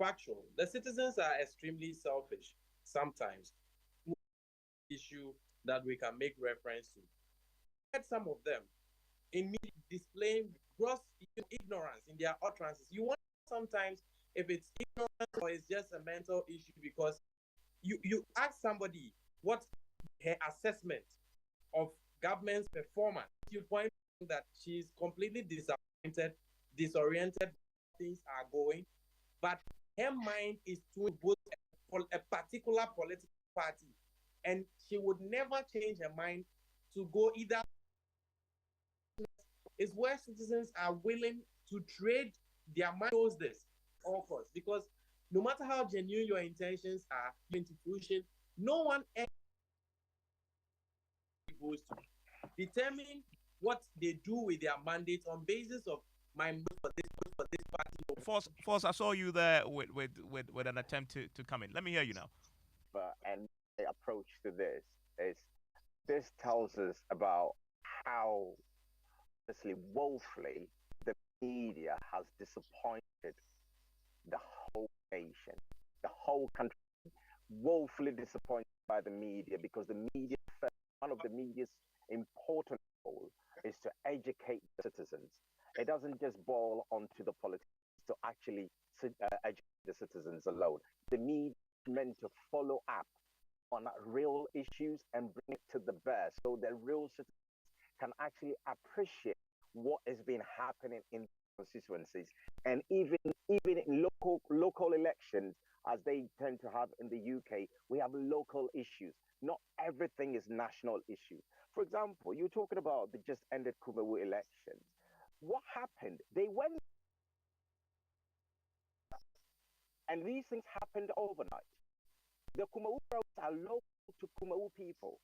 factual. The citizens are extremely selfish sometimes. Issue that we can make reference to. At some of them in media displaying gross ignorance in their utterances. You wonder sometimes if it's ignorance or it's just a mental issue because you ask somebody what's her assessment of government's performance. You point that she's completely disappointed, disoriented, things are going, but her mind is to both a particular political party, and she would never change her mind to go either. Is where citizens are willing to trade their mind towards this, of course, because no matter how genuine your intentions are, into fruition, no one ever goes to determine what they do with their mandates on basis of my vote for this party. Force, I saw you there with an attempt to come in. Let me hear you now. And the approach to this is this tells us about how honestly woefully the media has disappointed the whole nation, the whole country, woefully disappointed by the media, because the media, one of the media's important role is to educate the citizens. It doesn't just boil onto the politicians to actually educate the citizens alone. The media is meant to follow up on real issues and bring it to the bear so the real citizens can actually appreciate what has been happening in constituencies, and even in local elections, as they tend to have in the UK, we have local issues. Not everything is national issues. For example, you're talking about the just ended Kumawu elections. What happened? They went, and these things happened overnight. The Kumawu roads are local to Kumawu people.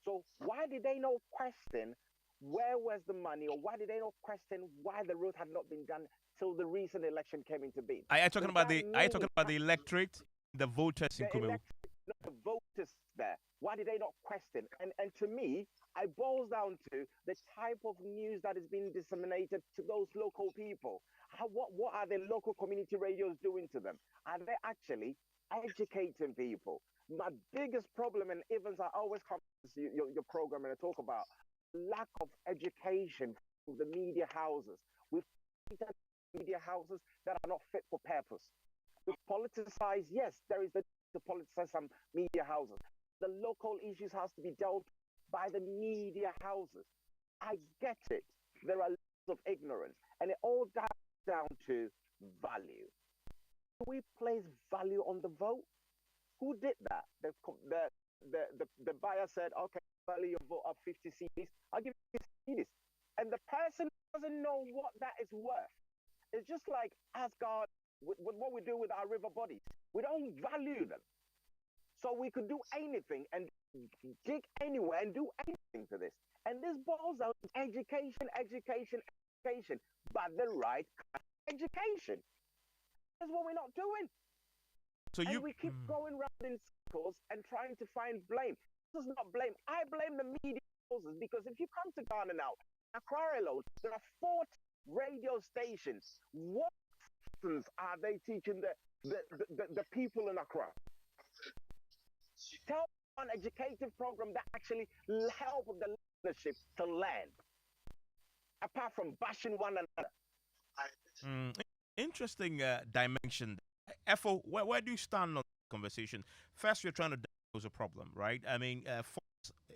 So why did they not question where was the money, or why did they not question why the road had not been done till the recent election came into being? Are you talking about the electorate, the voters in Kumawu? The voters there. Why did they not question? And to me, it boils down to the type of news that is being disseminated to those local people. What are the local community radios doing to them? Are they actually educating people? My biggest problem, and Evans, I always come to your program and I talk about lack of education from the media houses. We've media houses that are not fit for purpose. We politicize, yes, there is the to politicize some media houses. The local issues has to be dealt by the media houses. I get it. There are lots of ignorance, and it all down to value. Do we place value on the vote? Who did that? The buyer said, okay, value your vote of 50 CDs. I'll give you 50 CDs. And the person doesn't know what that is worth. It's just like Asgard with what we do with our river bodies. We don't value them. So we could do anything and dig anywhere and do anything to this. And this boils down to education, but the right education. That's what we're not doing. So we keep going round in circles and trying to find blame. This is not blame. I blame the media houses, because if you come to Ghana now, Accra alone, there are 40 radio stations. What lessons are they teaching the people in Accra? Tell an educative program that actually help the leadership to learn, apart from bashing one another. Interesting dimension. Efo, where do you stand on the conversation? First, you're trying to diagnose a problem, right? I mean,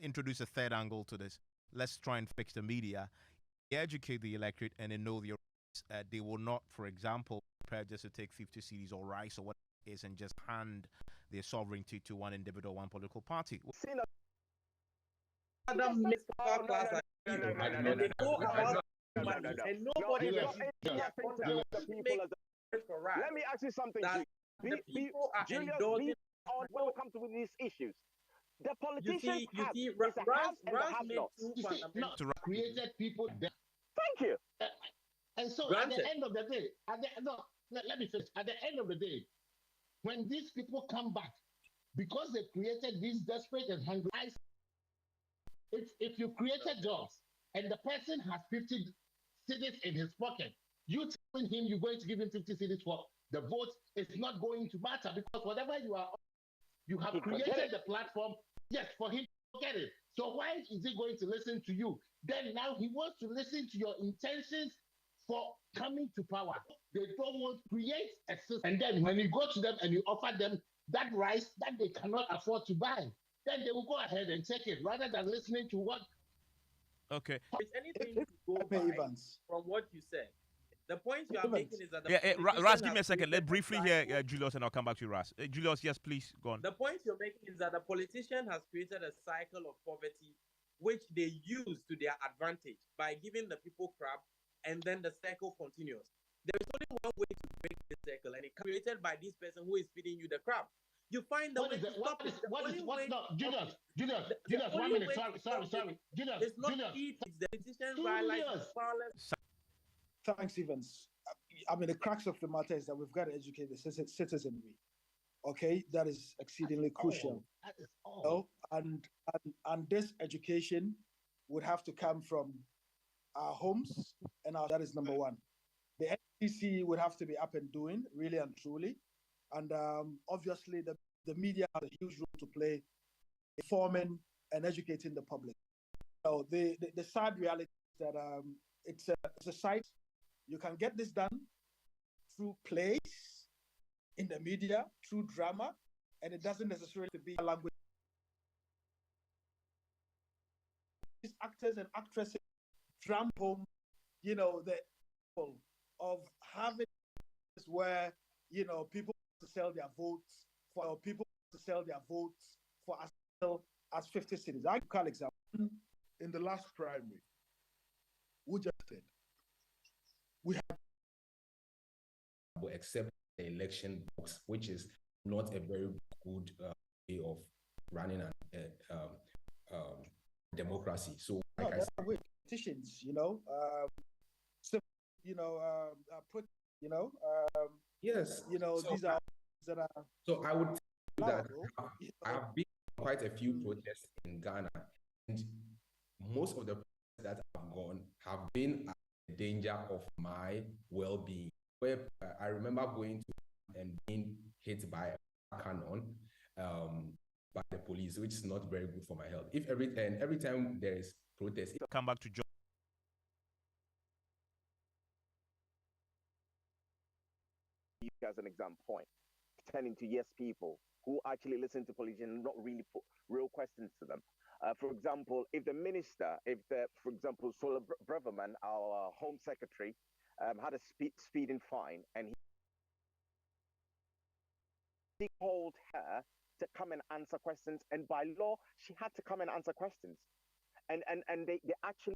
introduce a third angle to this. Let's try and fix the media, educate the electorate, and they know their rights. They will not, for example, prepare just to take 50 CDs or rice or what it is and just hand their sovereignty to one individual, one political party. Let me ask you something. Julius, welcome to these issues. The politicians not created people. Thank you. And so at the end of the day, let me finish. At the end of the day, when these people come back, because they created these desperate and hungry, if you created jobs and the person has 50 cities in his pocket, You telling him you're going to give him 50 cities for the vote is not going to matter, because whatever you have created the platform, yes, for him to get it. So why is he going to listen to you? Then now he wants to listen to your intentions for coming to power. They don't want to create a system. And then when you go to them and you offer them that rice that they cannot afford to buy, then they will go ahead and take it rather than listening to what. Okay. Is anything to go by from what you said? The point you are making is that Ras, give me a second. Let's briefly hear Julius, and I'll come back to you, Ras. Julius, yes, please go on. The point you're making is that the politician has created a cycle of poverty, which they use to their advantage by giving the people crap, and then the cycle continues. There is only one way to break the cycle, and it's created by this person who is feeding you the crap. You find the way to stop it. Julius, 1 minute. Sorry. Julius, it's not eat. It's the politician violence. Thanks, Evans. I mean, the crux of the matter is that we've got to educate the citizenry. Okay, that is exceedingly crucial. That is all. And this education would have to come from our homes, and that is number one. The NCC would have to be up and doing, really and truly. And obviously, the media has a huge role to play, informing and educating the public. So the sad reality is that it's a site. You can get this done through plays in the media, through drama, and it doesn't necessarily be a language. These actors and actresses drum home, the of having where people to sell their votes for as little as 50 cities. I call example in the last primary. We just said we have accept the election box, which is not a very good way of running a democracy. So, like I said, petitions, yes, these are that are. So I would tell you that I have been quite a few protests in Ghana, and most of the protests that have gone have been at the danger of my well-being. Where I remember going to and being hit by a cannon by the police, which is not very good for my health. Every time there is protest, come back to John. As an example point, turning to yes people who actually listen to politicians and not really put real questions to them. For example, if the minister, for example, Sola Braverman, our Home Secretary, had a speeding fine, and he called her to come and answer questions, and by law, she had to come and answer questions. And they actually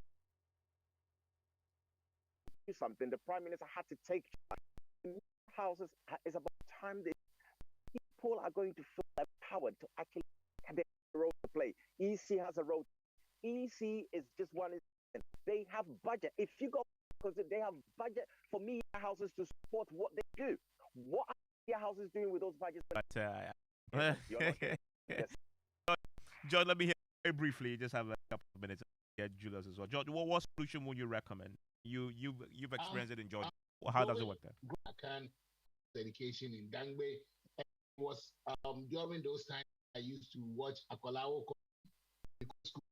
do something. The Prime Minister had to take houses. It's about time that people are going to feel empowered to actually have their role to play. EC has a role. EC is just one. They have budget. If you go, because they have budget for media houses to support what they do. What are media houses doing with those budgets? Yes. John, let me hear very briefly. Just have a couple of minutes. Yeah, Julius as well. George, what solution would you recommend? You've experienced it in Georgia. How does it work there? Education in Dangbe. It was during those times I used to watch Akolao school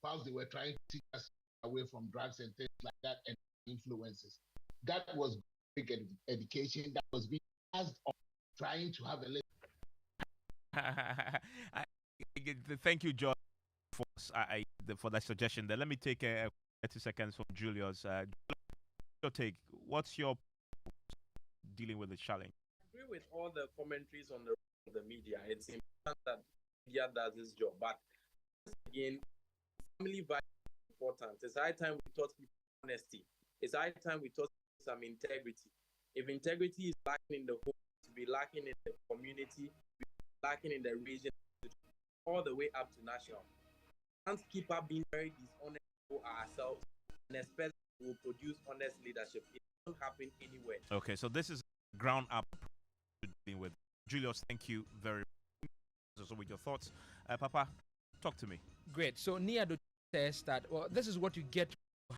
whilst they were trying to teach us away from drugs and things like that and influences. That was big education that was being asked of trying to have a Thank you, George, for that suggestion. Then let me take 30 seconds from Julius. Your take. What's your dealing with the challenge? I agree with all the commentaries on the media. It's important that media does its job, but again, family values is important. It's high time we taught people honesty. It's high time we taught some integrity. If integrity is lacking in the home, to be lacking in the community, be lacking in the region, all the way up to national. We can't keep up being very dishonest for ourselves, and especially will produce honest leadership. It won't happen anywhere. Okay, so this is ground up dealing with. Julius, thank you very much. So with your thoughts, Papa, talk to me. Great. So Nia says that, well, this is what you get